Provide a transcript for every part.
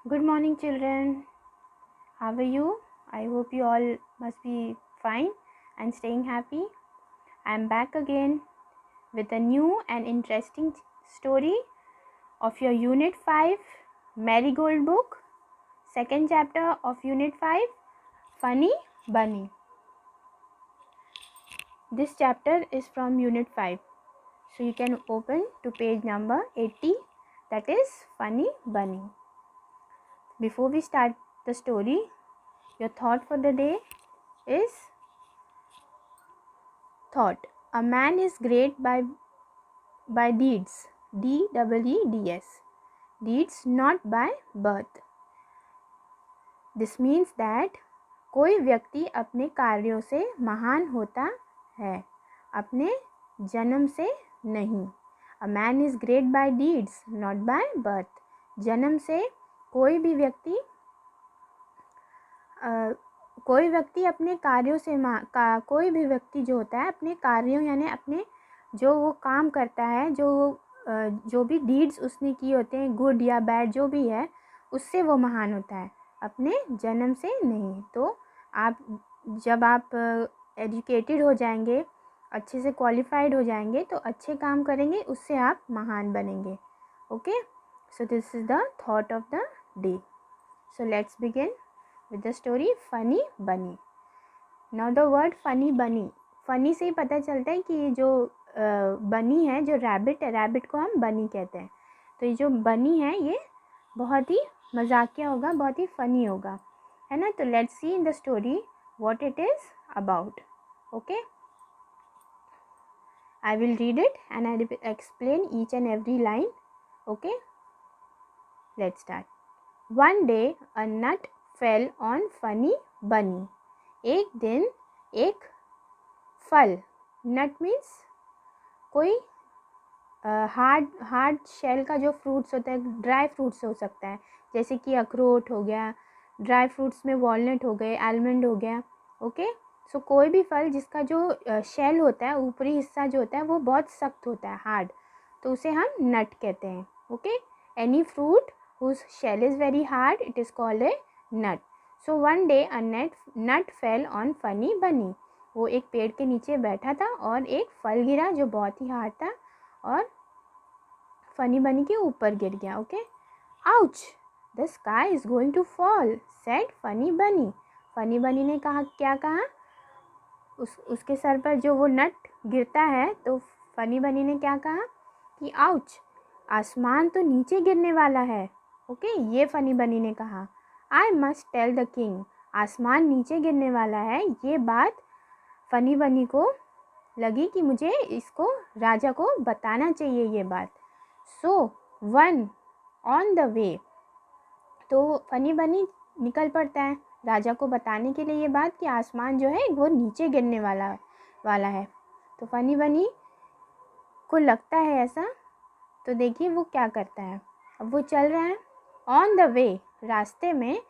Good morning, children. How are you? I hope you all must be fine and staying happy. I am back again with a new and interesting story of your Unit 5 Marigold book, second chapter of Unit 5 Funny Bunny. This chapter is from Unit 5. So you can open to page number 80, that is Funny Bunny. Before we start the story, your thought for the day is thought. A man is great by deeds. DEEDS. Deeds, not by birth. This means that कोई व्यक्ति अपने कार्यों से महान होता है, अपने जन्म से नहीं. A man is great by deeds, not by birth. जन्म से कोई व्यक्ति अपने कार्यों से कोई भी व्यक्ति जो होता है अपने कार्यों यानी अपने जो वो काम करता है, जो भी डीड्स उसने किए होते हैं, गुड या बैड जो भी है, उससे वो महान होता है, अपने जन्म से नहीं. तो जब आप एजुकेटेड हो जाएंगे, अच्छे से क्वालिफाइड हो जाएंगे, तो अच्छे काम करेंगे, उससे आप महान बनेंगे. Okay, so this is the thought of the day. So let's begin with the story Funny Bunny. Now the word Funny Bunny, funny से ही पता चलता है कि ये जो बनी है, जो रैबिट है, रैबिट को हम बनी कहते हैं. तो ये जो बनी है ये बहुत ही मजाकिया होगा, बहुत ही फ़नी होगा, है ना. तो let's see in the story what it is about. Okay, I will read it and I will explain each and every line. Okay, let's start. One day a nut fell on Funny Bunny. एक दिन एक फल, नट means कोई hard shell का जो fruits होता है, dry fruits हो सकता है, जैसे कि अखरोट हो गया, ड्राई फ्रूट्स में वॉलनट हो गए, आलमंड हो गया. ओके, सो कोई भी फल जिसका जो शेल होता है, ऊपरी हिस्सा जो होता है वो बहुत सख्त होता है, हार्ड, तो उसे हम नट कहते हैं. Okay, any fruit whose shell is very hard, it is called a nut. So one day a nut fell on Funny Bunny. वो एक पेड़ के नीचे बैठा था और एक फल गिरा जो बहुत ही हार्ड था और फनी बनी के ऊपर गिर गया. Okay, ouch, the sky is going to fall, said funny बनी. फनी बनी ने कहा, क्या कहा, उसके सर पर जो वो नट गिरता है, तो फनी बनी ने क्या कहा कि आउच, आसमान तो नीचे गिरने वाला है. ओके, ये फनी बनी ने कहा. I must tell the king, आसमान नीचे गिरने वाला है, ये बात फनी बनी को लगी कि मुझे इसको राजा को बताना चाहिए ये बात. सो वन ऑन द वे, तो फनी बनी निकल पड़ता है राजा को बताने के लिए ये बात कि आसमान जो है वो नीचे गिरने वाला है. तो फनी बनी को लगता है ऐसा, तो देखिए वो क्या करता है. अब वो चल रहा है, ऑन द वे, रास्ते में,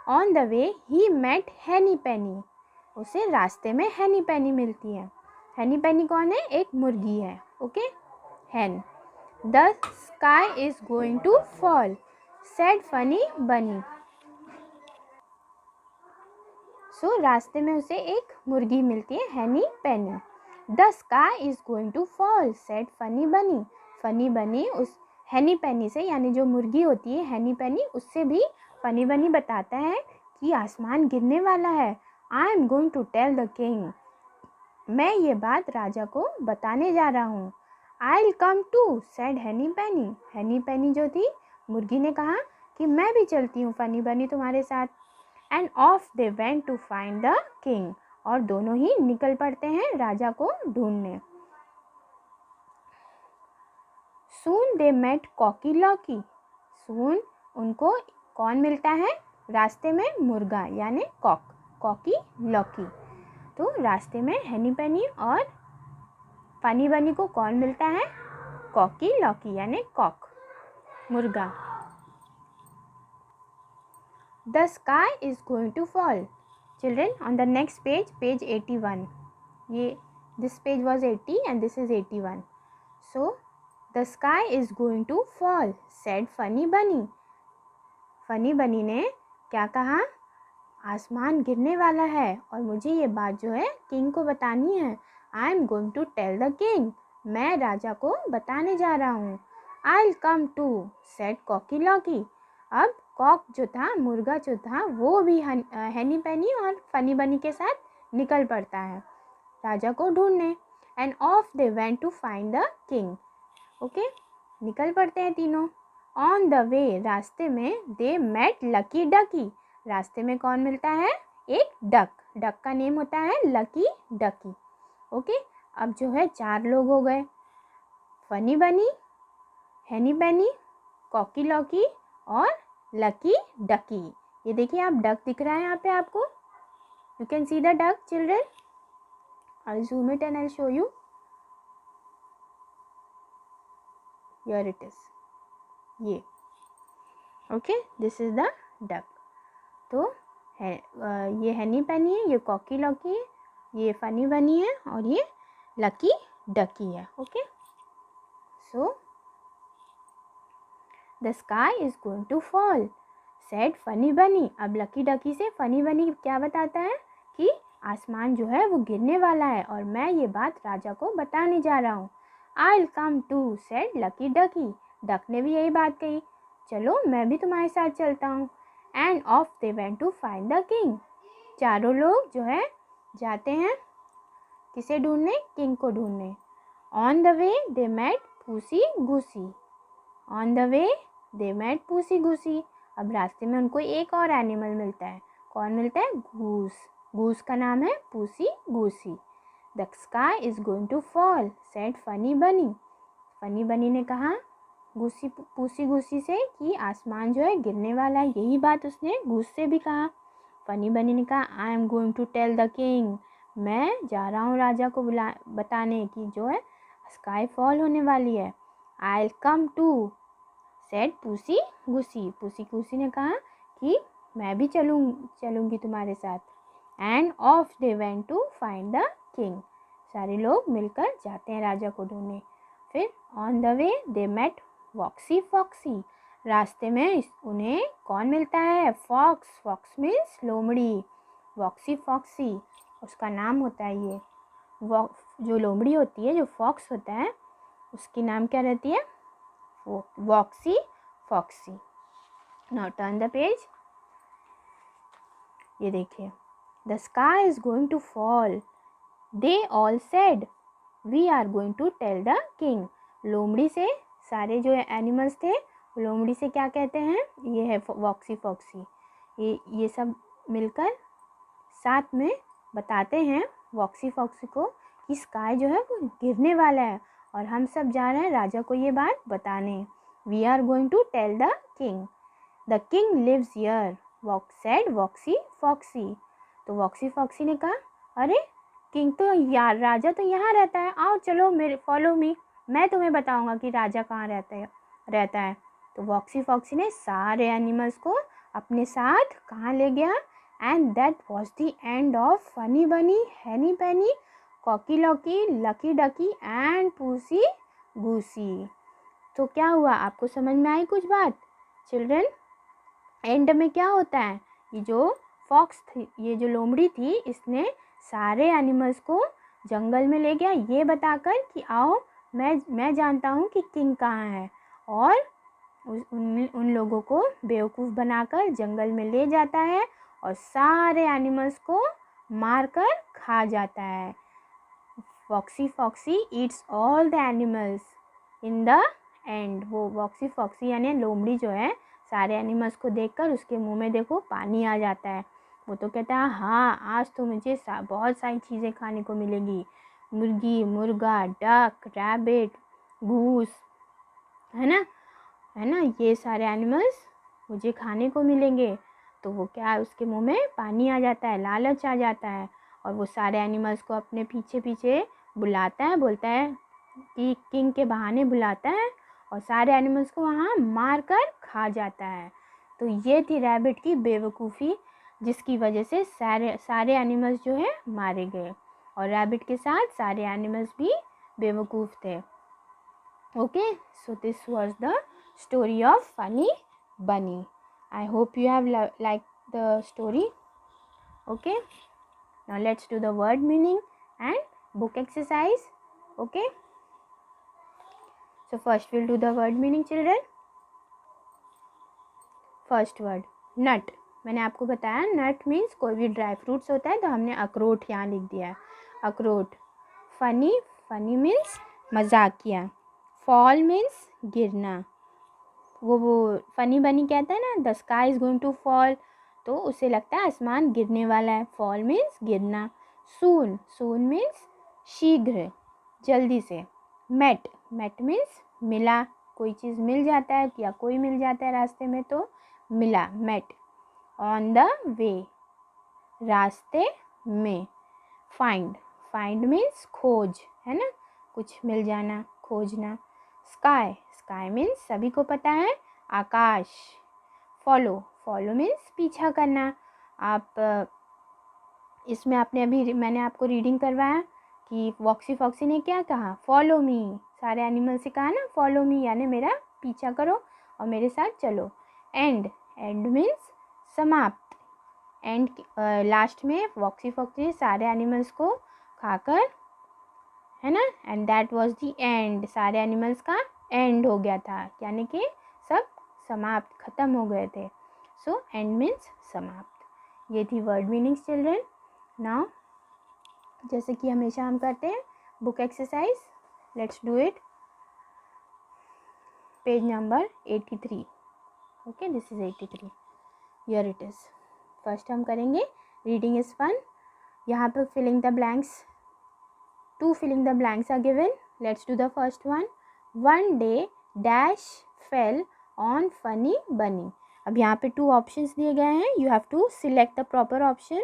ऑन द वे ही मेट हैनी पेनी, उसे रास्ते में हैनी पेनी मिलती है. हैनी पेनी कौन है, एक मुर्गी है. Okay, hen. The sky is going to fall, said funny bunny. So रास्ते में उसे एक मुर्गी मिलती है, Henny Penny. The sky is going to fall, said funny बनी. फनी बनी उस हैनी पेनी से, यानी जो मुर्गी होती है हैनी पेनी, उससे भी फनी बनी बताता है कि आसमान गिरने वाला है. I am going to tell the king, मैं ये बात राजा को बताने जा रहा हूँ. I will come too, said Henny Penny. हैनी पेनी जो थी मुर्गी ने कहा कि मैं भी चलती हूँ फनी बनी तुम्हारे साथ. And off they went to find the king, और दोनों ही निकल पड़ते हैं राजा को ढूंढने. Soon they met Cocky Locky, soon उनको कौन मिलता है रास्ते में, मुर्गा यानी कॉक, कॉकी लॉकी. तो रास्ते में हैनी पेनी और फनी बनी को कौन मिलता है, कॉकी लॉकी यानी कॉक, मुर्गा. The sky is going to fall. Children, on the next page, page 81, ये this page was 80 and this is 81. So the sky is going to fall, said funny बनी. Funny बनी ने क्या कहा, आसमान गिरने वाला है और मुझे ये बात जो है किंग को बतानी है। I am going to tell the king, मैं राजा को बताने जा रहा हूँ। I will come too said Cocky Locky. अब कॉक जो था, मुर्गा जो था, वो भी हैनी पैनी और फनी बनी के साथ निकल पड़ता है राजा को ढूंढने। And off they went to find the king. Okay, निकल पड़ते हैं तीनों। ऑन द वे, रास्ते में, दे मेट लकी डकी। रास्ते में कौन मिलता है, एक डक। डक का नेम होता है लकी डकी। ओके, अब जो है 4 लोग हो गए, फनी बनी, हैनी पैनी, कॉकी लॉकी और लकी डकी। ये देखिए आप, डक दिख रहा है यहाँ पे आपको, you can see the duck children. I zoom it and I show you. Here it is, ये okay, this is the duck. तो है ये हैनी पैनी है, ये कॉकी लॉकी है, ये फनी बनी है और ये लकी डकी है। Okay, so the sky is going to fall said funny bunny. अब लकी डकी से फनी बनी क्या बताता है कि आसमान जो है वो गिरने वाला है और मैं ये बात राजा को बताने जा रहा हूँ। I will come too said Lucky Ducky. Duck ने भी यही बात कही, चलो मैं भी तुम्हारे साथ चलता हूँ। And off they went to find the king. चारों लोग जो है जाते हैं किसे ढूंढने, किंग को ढूंढने। On the way they met Pussy Goosey. On the way they met Pussy Goosey. अब रास्ते में उनको एक और एनिमल मिलता है, कौन मिलता है, गूस। गूस का नाम है Pussy Goosey. The sky is going to fall said funny बनी। फनी बनी ने कहा पूसी गूसी से कि आसमान जो है गिरने वाला है। यही बात उसने गूस से भी कहा। फनी बनी ने कहा I am going to tell the king, मैं जा रहा हूँ राजा को बताने की जो है स्काई फॉल होने वाली है। I will come too said Pussy Goosey. Pussy Goosey ने कहा कि मैं भी चलूँगी तुम्हारे साथ। And off they went to find the king. सारे लोग मिलकर जाते हैं राजा को ढूंढने। फिर on the way they met Voxy Foxy. रास्ते में उन्हें कौन मिलता है, फॉक्स। फॉक्स मीन्स लोमड़ी। वॉक्सी फॉक्सी उसका नाम होता है। ये जो लोमड़ी होती है, जो फॉक्स होता है, उसकी नाम क्या रहती है, Voxy Foxy. Now turn the page. ये देखिए, the sky is going to fall they all said we are going to tell the king. लोमड़ी से सारे जो एनिमल्स थे लोमड़ी से क्या कहते हैं, ये है वॉक्सी फॉक्सी। ये सब मिलकर साथ में बताते हैं वॉक्सी फॉक्सी को कि स्काई जो है वो गिरने वाला है और हम सब जा रहे हैं राजा को ये बात बताने। We are going to tell the king, the king lives here said Voxy Foxy. तो वॉक्सी फॉक्सी ने कहा अरे किंग तो यार, राजा तो यहाँ रहता है, आओ चलो मेरे फॉलो मी, मैं तुम्हें बताऊंगा कि राजा कहाँ रहता है। तो वॉक्सी फॉक्सी ने सारे एनिमल्स को अपने साथ कहाँ ले गया। And that was the end of funny बनी, हैनी पैनी, कॉकी लॉकी, लकी डकी एंड पूसी गूसी। तो क्या हुआ, आपको समझ में आई कुछ बात चिल्ड्रन? एंड में क्या होता है, ये जो फॉक्स थी, ये जो लोमड़ी थी, इसने सारे एनिमल्स को जंगल में ले गया ये बताकर कि आओ मैं जानता हूँ कि किंग कहाँ है, और उन लोगों को बेवकूफ़ बनाकर जंगल में ले जाता है और सारे एनिमल्स को मारकर खा जाता है। Foxy Foxy eats all the animals in the end. वो वॉक्सी फॉक्सी यानी लोमड़ी जो है सारे एनिमल्स को देखकर उसके मुंह में देखो पानी आ जाता है। वो तो कहता है हाँ आज तो मुझे बहुत सारी चीज़ें खाने को मिलेगी, मुर्गी, मुर्गा, डक, रैबिट, घूस, है ना, ये सारे एनिमल्स मुझे खाने को मिलेंगे। तो वो क्या है, उसके मुंह में पानी आ जाता है, लालच आ जाता है और वो सारे एनिमल्स को अपने पीछे पीछे बुलाता है, बोलता है कि किंग के बहाने बुलाता है और सारे एनिमल्स को वहाँ मार कर खा जाता है। तो ये थी रैबिट की बेवकूफ़ी, जिसकी वजह से सारे एनिमल्स जो है मारे गए और रैबिट के साथ सारे एनिमल्स भी बेवकूफ़ थे। Okay, so this was the story of funny बनी। I hope you have liked the story. Okay, now let's do the word meaning and book exercise. Okay, so first we'll do the word meaning, children. First word nut. मैंने आपको बताया नट means कोई भी dry fruits होता है, तो हमने अखरोट यहाँ लिख दिया है, अखरोट. फनी, फनी मीन्स मजाकिया. फॉल मीन्स गिरना. वो फनी बनी कहता है ना, the sky is going to fall, तो उसे लगता है आसमान गिरने वाला है. फॉल मीन्स गिरना. सून, सून मीन्स शीघ्र, जल्दी से. मेट, मेट मीन्स मिला, कोई चीज़ मिल जाता है या कोई मिल जाता है रास्ते में तो मिला, मेट. ऑन द वे, रास्ते में. फाइंड, फाइंड मीन्स खोज, है ना, कुछ मिल जाना, खोजना. स्काई, स्काई मीन्स सभी को पता है आकाश. फॉलो, फॉलो मीन्स पीछा करना. आप इसमें आपने अभी मैंने आपको रीडिंग करवाया कि वॉक्सी फॉक्सी ने क्या कहा, फॉलो मी. सारे एनिमल से कहा ना फॉलो मी, यानी मेरा पीछा करो और मेरे साथ चलो. एंड, एंड मीन्स समाप्त. एंड लास्ट में वॉक्सी फॉक्सी सारे एनिमल्स को खाकर, है ना, and that was the end. सारे एनिमल्स का एंड हो गया था, यानी कि सब समाप्त, ख़त्म हो गए थे. सो एंड मीन्स समाप्त. ये थी वर्ड मीनिंग्स चिल्ड्रन. नाउ जैसे कि हमेशा हम करते हैं book exercise, let's do it. Page number 83. Okay, this is 83. Here it is. First हम करेंगे रीडिंग इज़ फन. यहाँ पर filling the blanks, 2 filling the blanks are given. Let's do the first one. One day dash fell on funny bunny. अब यहाँ पे 2 options दिए गए हैं. You have to select the proper option,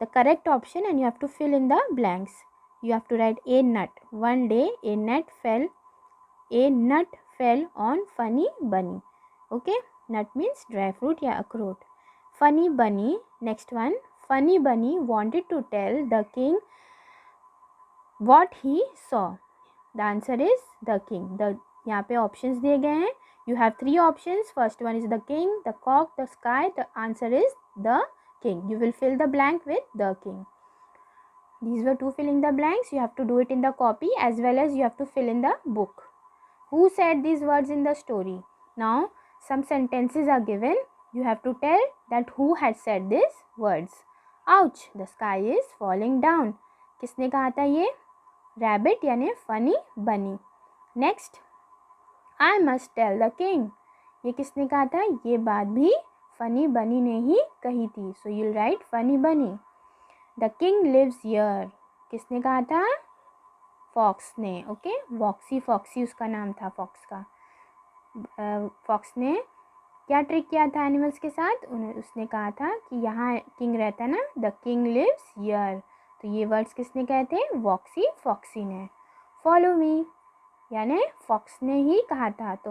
the correct option, and you have to fill in the blanks. You have to write a nut. One day a nut fell on funny bunny. Okay, nut means dry fruit या अखरोट. Funny bunny, next one. Funny bunny wanted to tell the king what he saw. The answer is the king. The यहाँ पे options दिए गए हैं. You have 3 options. First one is the king, the cock, the sky. The answer is the king. You will fill the blank with the king. These were 2 filling the blanks. You have to do it in the copy as well as you have to fill in the book. Who said these words in the story? Now some sentences are given. You have to tell that who had said these words. Ouch! The sky is falling down. किसने कहा था ये? Rabbit यानी funny bunny. Next, I must tell the king. ये किसने कहा था? ये बात भी फनी बनी ने ही कही थी. So you write funny bunny. The king lives here. किसने कहा था? फॉक्स ने. ओके, वॉक्सी फॉक्सी उसका नाम था, फॉक्स का. फॉक्स ने क्या ट्रिक किया था एनिमल्स के साथ? उसने कहा था कि यहाँ किंग रहता ना, द किंग लिव्स हियर. तो ये वर्ड्स किसने कहे थे? वॉक्सी फॉक्सी ने. फॉलो मी यानी फॉक्स ने ही कहा था, तो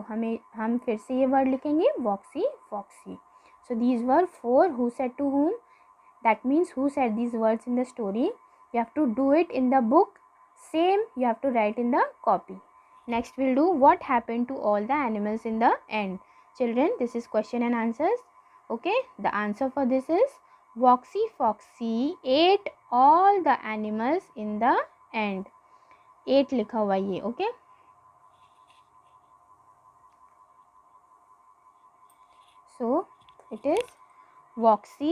हम फिर से ये वर्ड लिखेंगे Voxy Foxy. So these were 4 who said to whom. That means who said these words in the story. You have to do it in the book. Same you have to write in the copy. Next will do what happened to all the animals in the end. Children, this is question and answers. Okay, the answer for this is Voxy Foxy ate all the animals in the end. 8 लिखा हुआ ये. Okay, so it is Voxy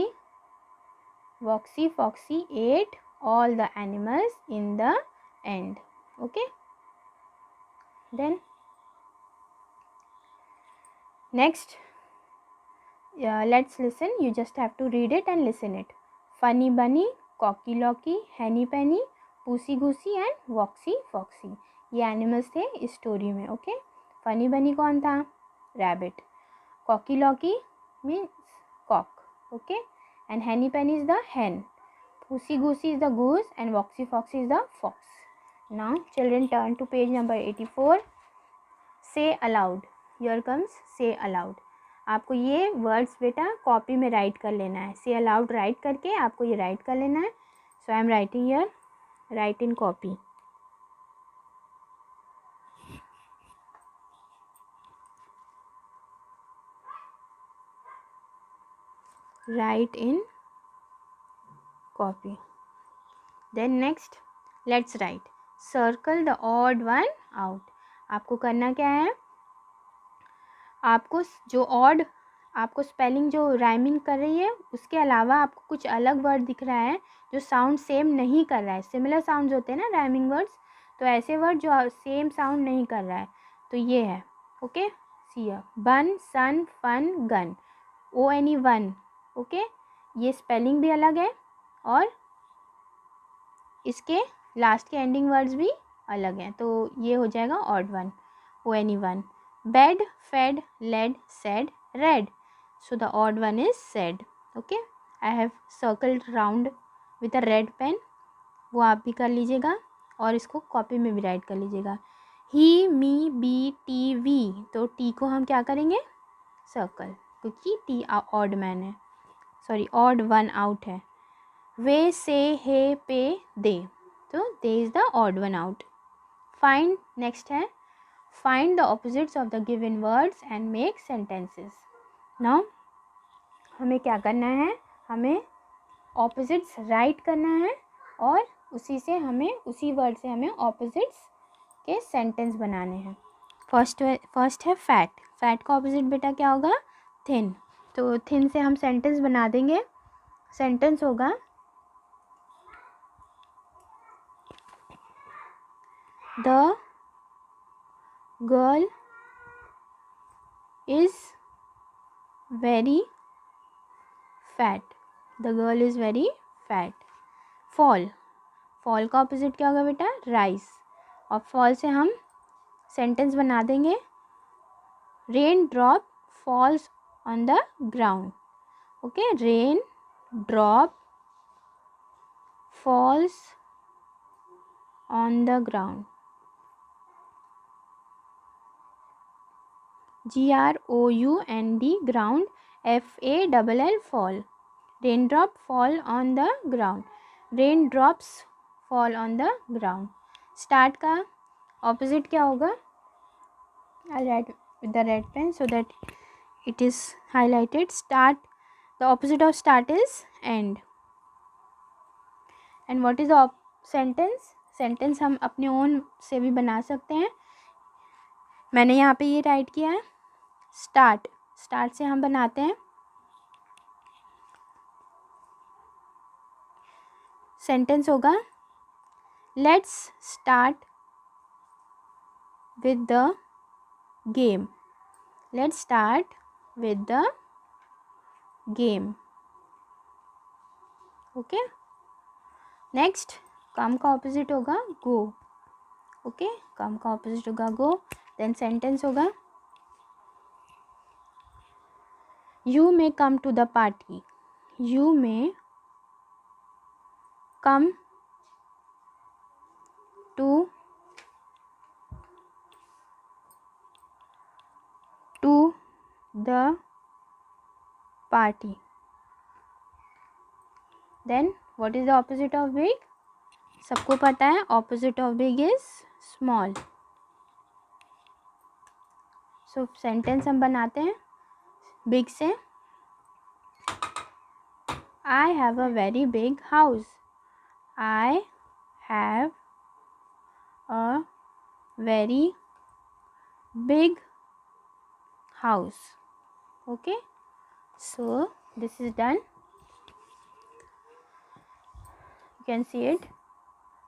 Foxy ate all the animals in the end. Okay, then next, let's listen. You just have to read it and listen it. Funny Bunny, Cocky Locky, Henny Penny, Pussy Goosey and Voxy Foxy. ये animals थे इस story में. Okay, Funny Bunny कौन था? Rabbit. Cocky Locky means cock. Okay, and Henny Penny is the hen. Pussy Goosey is the goose and Voxy Foxy is the fox. Now children, turn to page number 84. Say aloud. Here comes say aloud. आपको ये words बेटा copy में right कर लेना है. से allowed right करके आपको ये राइट कर लेना है. So I am writing here, write in copy. write in copy. Then next, let's write. Circle the odd one out. आपको करना क्या है, आपको जो ऑड, आपको स्पेलिंग जो राइमिंग कर रही है उसके अलावा आपको कुछ अलग वर्ड दिख रहा है जो साउंड सेम नहीं कर रहा है. सिमिलर साउंड्स होते हैं ना राइमिंग वर्ड्स, तो ऐसे वर्ड जो सेम साउंड नहीं कर रहा है तो ये है. Okay, see bun, sun, fun, gun, ONE one. Okay, ये स्पेलिंग भी अलग है और इसके लास्ट के एंडिंग वर्ड्स भी अलग हैं, तो ये हो जाएगा odd one, ONE one. Bed, fed, led, said, red. So the odd one is said. Okay, I have circled round with a red pen. वो आप भी कर लीजिएगा और इसको कॉपी में भी राइट कर लीजिएगा. He, me, be, tea, we. तो टी को हम क्या करेंगे, सर्कल, क्योंकि टी ऑड मैन है, सॉरी ऑड वन आउट है. Way, say, hey, pay, they. तो they is the odd one out. Find, next है find the opposites of the given words and make sentences. Now हमें क्या करना है, हमें opposites right करना है और उसी से हमें, उसी वर्ड से हमें ऑपोजिट्स के सेंटेंस बनाने हैं. फर्स्ट है फैट. फैट का ऑपोजिट बेटा क्या होगा, थिन. तो थिन से हम सेंटेंस बना देंगे. सेंटेंस होगा the girl is very fat. The girl is very fat. Fall. Fall का ऑपोजिट क्या होगा बेटा, राइस. और फॉल से हम सेंटेंस बना देंगे. Rain drop falls on the ground. Okay, rain drop falls on the ground. GROUND, ground. FALL, fall. Raindrop fall on the ground. Raindrops fall on the ground. Start का opposite क्या होगा, I'll write with the red pen so that it is highlighted. Start, the opposite of start is end. And what is the sentence? Sentence हम अपने own से भी बना सकते हैं. मैंने यहाँ पे ये राइट किया है स्टार्ट. स्टार्ट से हम बनाते हैं सेंटेंस होगा let's start with the game. Let's start with the game. Okay, next come का ऑपोजिट होगा गो. ओके, कम का ऑपोजिट होगा गो. देन सेंटेंस होगा You may come to the party. You may come to the party. Then what is the opposite of big? सबको पता है opposite of big is small. So sentence हम बनाते हैं बिग से. I have a very big house. I have a very big house. Okay, so this is done. You can see it.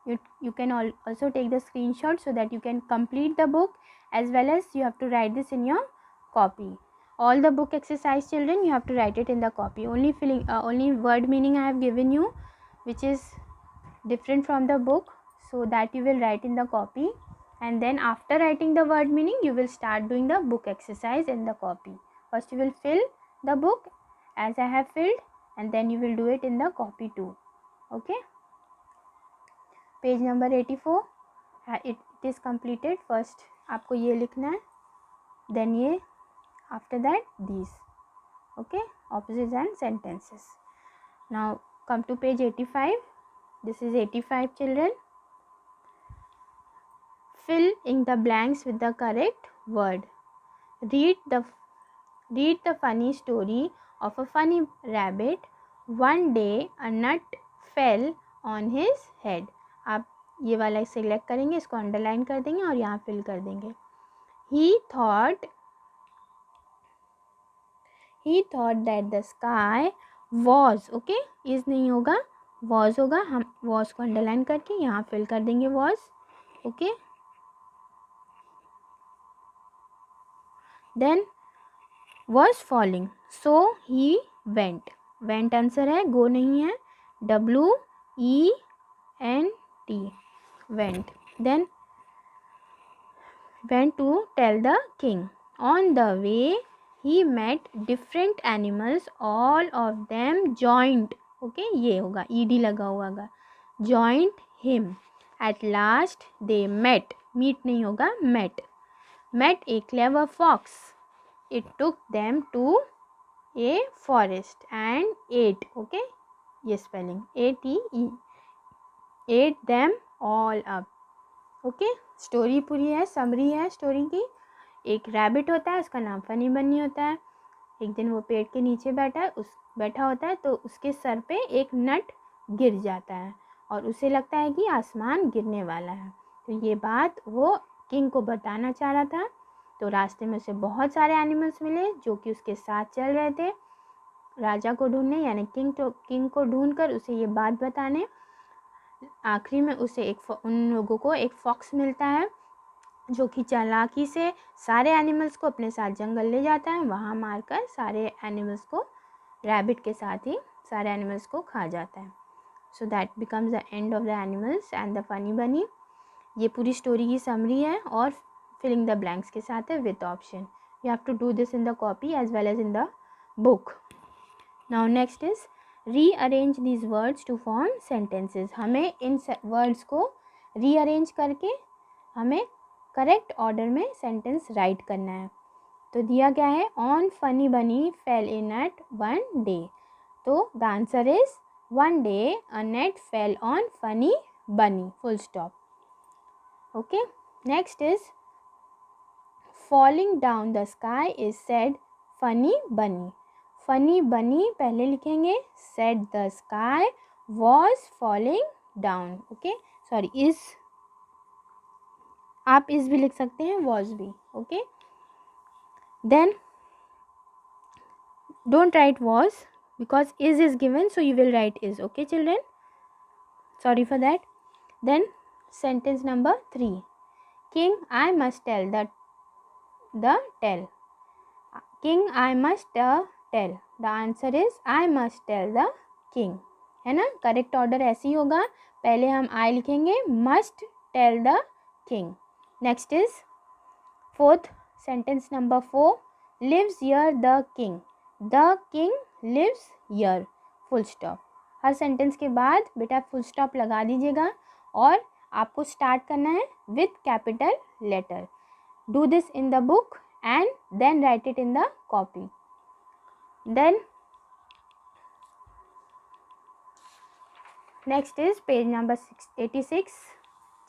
You can also take the screenshot so that you can complete the book, as well as you have to write this in your copy. All the book exercise, children, you have to write it in the copy. Only word meaning I have given you, which is different from the book, so that you will write in the copy. And then after writing the word meaning, you will start doing the book exercise in the copy. First you will fill the book as I have filled, and then you will do it in the copy too. Okay, page number 84 it is completed. First आपको ये लिखना है, then ये, after that these. Okay, opposites and sentences. Now come to page 85. This is 85, children. Fill in the blanks with the correct word. Read the funny story of a funny rabbit. One day a nut fell on his head. आप ये वाला select करेंगे, इसको underline कर देंगे और यहाँ fill कर देंगे. He thought that the sky was, okay, is नहीं होगा, was होगा. हम was को अंडरलाइन करके यहाँ फिल कर देंगे was, okay. Then was falling, so he went. Went answer है, go नहीं है. W-E-N-T, went. Then went to tell the king. On the way he met different animals, all of them joined, okay, ये होगा, ed लगा हुआ होगा, joined him. At last they met, meet नहीं होगा, met a clever fox. It took them to a forest and ate, okay, ये spelling A-T-E, ate them all up, okay. Story पूरी है, समरी है स्टोरी की. एक रैबिट होता है, उसका नाम फनी बनी होता है. एक दिन वो पेड़ के नीचे बैठा होता है, तो उसके सर पे एक नट गिर जाता है और उसे लगता है कि आसमान गिरने वाला है. तो ये बात वो किंग को बताना चाह रहा था. तो रास्ते में उसे बहुत सारे एनिमल्स मिले जो कि उसके साथ चल रहे थे राजा को ढूंढने, यानी किंग को ढूंढकर उसे ये बात बताने. आखिरी में उसे उन लोगों को एक फॉक्स मिलता है जो कि चालाकी से सारे एनिमल्स को अपने साथ जंगल ले जाता है. वहाँ मारकर सारे एनिमल्स को, रैबिट के साथ ही सारे एनिमल्स को खा जाता है. So that becomes the end of the animals and the funny बनी. ये पूरी स्टोरी की समरी है और फिलिंग द ब्लैंक्स के साथ है with option. You have to do this in the copy as well as in the book. Now next is rearrange these words to form sentences. हमें इन वर्ड्स को rearrange करके हमें करेक्ट ऑर्डर में sentence write करना है. तो दिया क्या है, on funny bunny fell a nut one day. तो the answer is one day a nut fell on funny bunny, full stop. Okay. Next is falling down the sky is said funny bunny. funny bunny पहले लिखेंगे, said the sky was falling down. okay, sorry, is आप is भी लिख सकते हैं, was भी. okay, then don't write was because is given, so you will write is. okay children, sorry for that. Then sentence number 3, king I must tell the tell. king I must tell. the answer is I must tell the king, है ना. Correct order ऐसे ही होगा, पहले हम I लिखेंगे, must tell the king. Next is fourth sentence number 4, lives here the king lives here, full stop. Her sentence के बाद बेटा फुल स्टॉप लगा दीजिएगा और आपको स्टार्ट करना है with capital letter. Do this in the book and then write it in the copy. Then next is page number 86.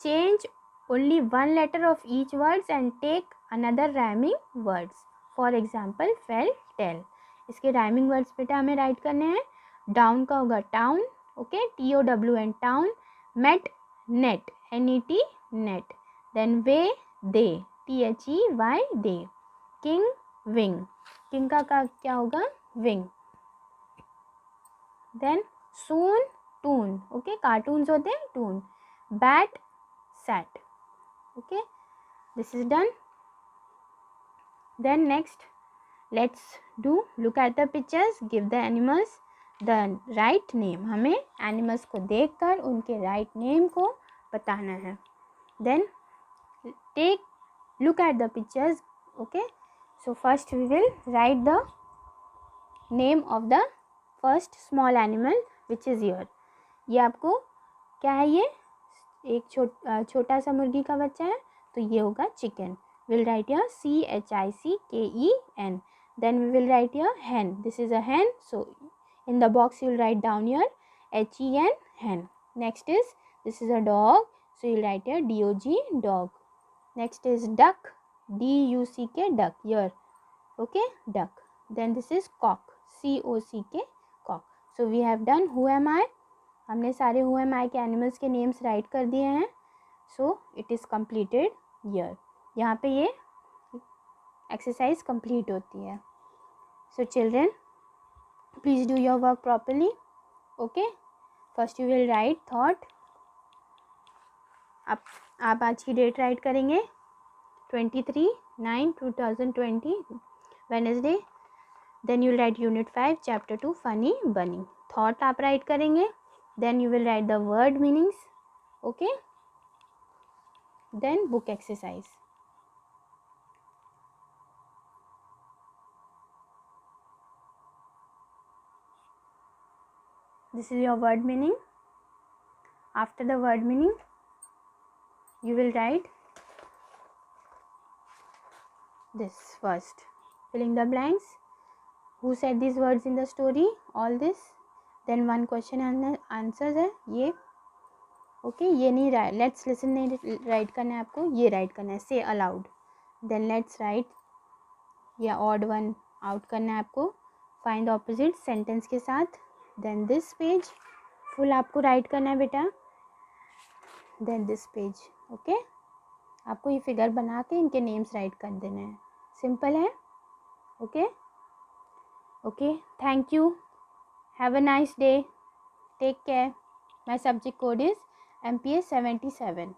Change only one letter of each words and take another rhyming words. For example, fell, tell. इसके rhyming words बेटा हमें write करने हैं. Down का होगा town, okay, TOWN town. Met, net, NET, net. Then way, they, THEY, they. King, wing. King का क्या होगा, wing. Then soon, toon. okay, cartoons होते हैं, toon. Bat, sat. okay, this is done. Then next let's do, look at the pictures, give the animals the right name. हमें animals को देखकर उनके right name को बताना है. Then take look at the pictures. okay, so first we will write the name of the first small animal which is here. ये आपको क्या है, ये एक छोटा सा मुर्गी का बच्चा है, तो ये होगा chicken. we'll write here CHICKEN. then we will write here hen. this is a hen, so in the box you will write down here HEN, hen. next is, this is a dog, so you will write here DOG, dog. next is duck, DUCK, duck, here. okay, duck. then this is cock, COC के cock. So we have done who am I, हमने सारे who am आई के animals के names right कर दिए हैं। So it is completed here, यहाँ पे ये एक्सरसाइज कंप्लीट होती है। So children please do your work properly. Okay, first you will write thought. आप आज की डेट राइट करेंगे 23/9/2020 Wednesday. Then you will write unit 5 chapter 2 funny bunny. Thought आप राइट करेंगे, then you will write the word meanings. Okay, then book exercise. This is your word meaning. After the word meaning, you will write this first. Filling the blanks. Who said these words in the story? All this. Then one question and answers है ये. Okay, ये नहीं write. Let's listen नहीं write करना है आपको, ये write करना है. Say aloud. Then let's write. या odd one out करना है आपको. Find the opposite sentence के साथ. Then this page full आपको write करना है बेटा. Then this page. Okay, आपको ये फिगर बना के इनके नेम्स राइट कर देने हैं. सिंपल है. Okay okay, thank you. Have a nice day. Take care. My subject code is MPA 77.